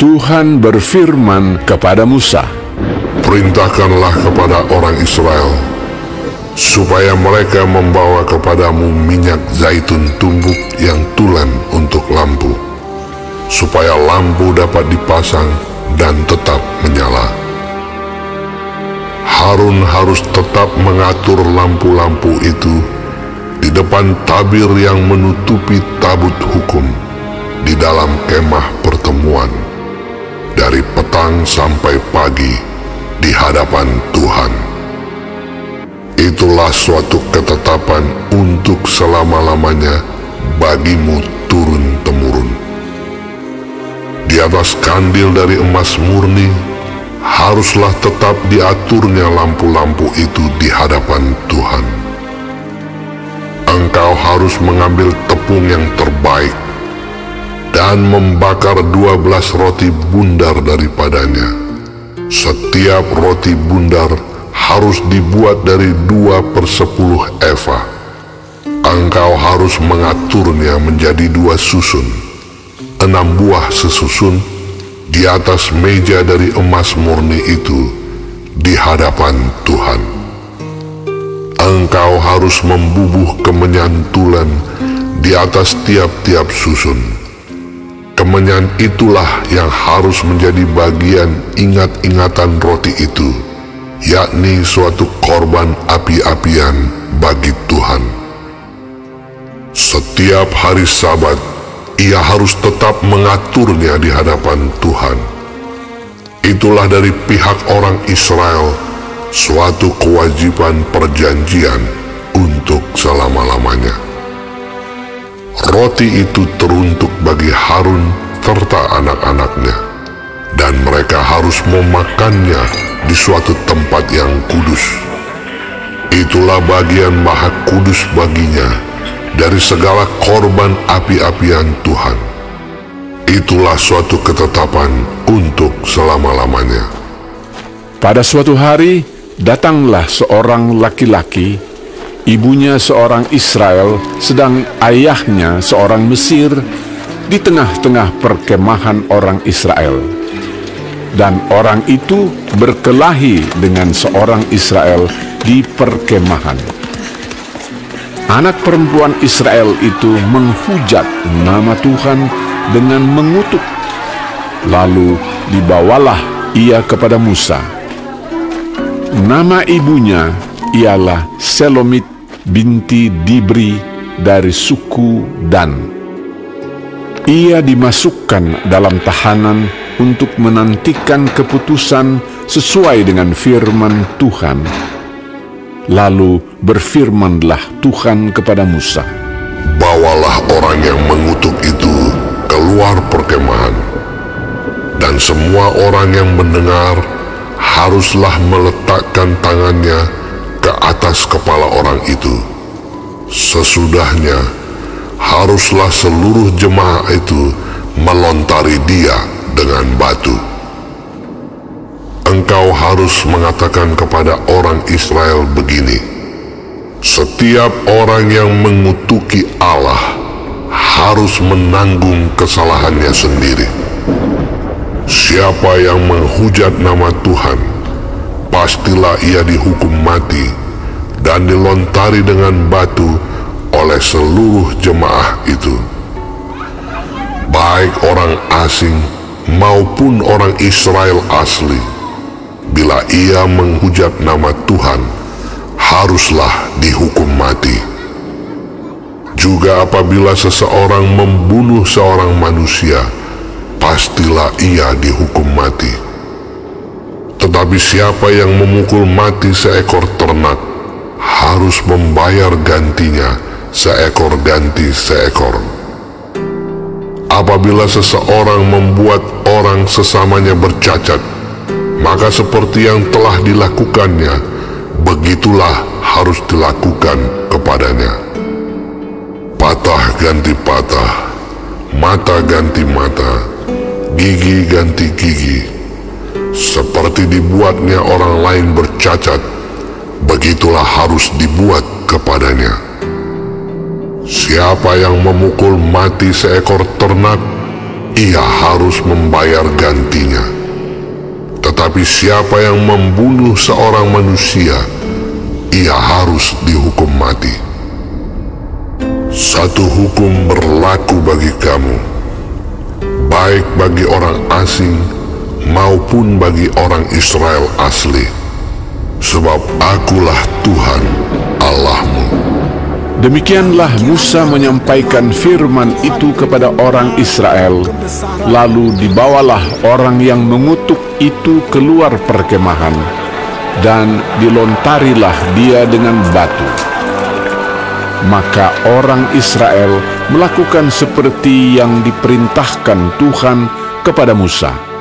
Tuhan berfirman kepada Musa, "Perintahkanlah kepada orang Israel, supaya mereka membawa kepadamu minyak zaitun tumbuk yang tulen untuk lampu, supaya lampu dapat dipasang dan tetap menyala. Harun harus tetap mengatur lampu-lampu itu di depan tabir yang menutupi tabut hukum di dalam kemah pertemuan, dari petang sampai pagi di hadapan Tuhan. Itulah suatu ketetapan untuk selama-lamanya bagimu turun-temurun. Di atas kandil dari emas murni haruslah tetap diaturnya lampu-lampu itu di hadapan Tuhan. Engkau harus mengambil tepung yang terbaik dan membakar 12 roti bundar daripadanya. Setiap roti bundar harus dibuat dari 2/10 eva. Engkau harus mengaturnya menjadi 2 susun, 6 buah sesusun di atas meja dari emas murni itu di hadapan Tuhan. Engkau harus membubuh kemenyan tulen di atas tiap-tiap susun. Kemenyan itulah yang harus menjadi bagian ingat-ingatan roti itu, yakni suatu korban api-apian bagi Tuhan. Setiap hari Sabat, ia harus tetap mengaturnya di hadapan Tuhan. Itulah dari pihak orang Israel suatu kewajiban perjanjian untuk selama-lamanya. Roti itu teruntuk bagi Harun serta anak-anaknya, dan mereka harus memakannya di suatu tempat yang kudus. Itulah bagian maha kudus baginya dari segala korban api-apian Tuhan. Itulah suatu ketetapan untuk selama-lamanya. pada suatu hari datanglah seorang laki-laki, ibunya seorang Israel, sedang ayahnya seorang Mesir, di tengah-tengah perkemahan orang Israel. Dan orang itu berkelahi dengan seorang Israel di perkemahan. Anak perempuan Israel itu menghujat nama Tuhan dengan mengutuk. Lalu dibawalah ia kepada Musa. Nama ibunya ialah Selomit binti Dibri dari suku Dan. Ia dimasukkan dalam tahanan untuk menantikan keputusan sesuai dengan firman Tuhan. Lalu berfirmanlah Tuhan kepada Musa, "Bawalah orang yang mengutuk itu keluar perkemahan, dan semua orang yang mendengar haruslah meletakkan tangannya ke atas kepala orang itu. Sesudahnya haruslah seluruh jemaah itu melontari dia dengan batu. Engkau harus mengatakan kepada orang Israel begini: setiap orang yang mengutuki Allah harus menanggung kesalahannya sendiri. Siapa yang menghujat nama Tuhan, pastilah ia dihukum mati dan dilontari dengan batu oleh seluruh jemaah itu. Baik orang asing maupun orang Israel asli, bila ia menghujat nama Tuhan, haruslah dihukum mati. Juga apabila seseorang membunuh seorang manusia, pastilah ia dihukum mati. Tetapi siapa yang memukul mati seekor ternak, harus membayar gantinya seekor ganti seekor. Apabila seseorang membuat orang sesamanya bercacat, maka seperti yang telah dilakukannya, begitulah harus dilakukan kepadanya. Patah ganti patah, mata ganti mata, gigi ganti gigi. Seperti dibuatnya orang lain bercacat, begitulah harus dibuat kepadanya. Siapa yang memukul mati seekor ternak, ia harus membayar gantinya. Tetapi siapa yang membunuh seorang manusia, ia harus dihukum mati. Satu hukum berlaku bagi kamu, baik bagi orang asing maupun bagi orang Israel asli, sebab Akulah Tuhan Allahmu. Demikianlah Musa menyampaikan firman itu kepada orang Israel. Lalu dibawalah orang yang mengutuk itu keluar perkemahan, dan dilontarilah dia dengan batu. Maka orang Israel melakukan seperti yang diperintahkan Tuhan kepada Musa.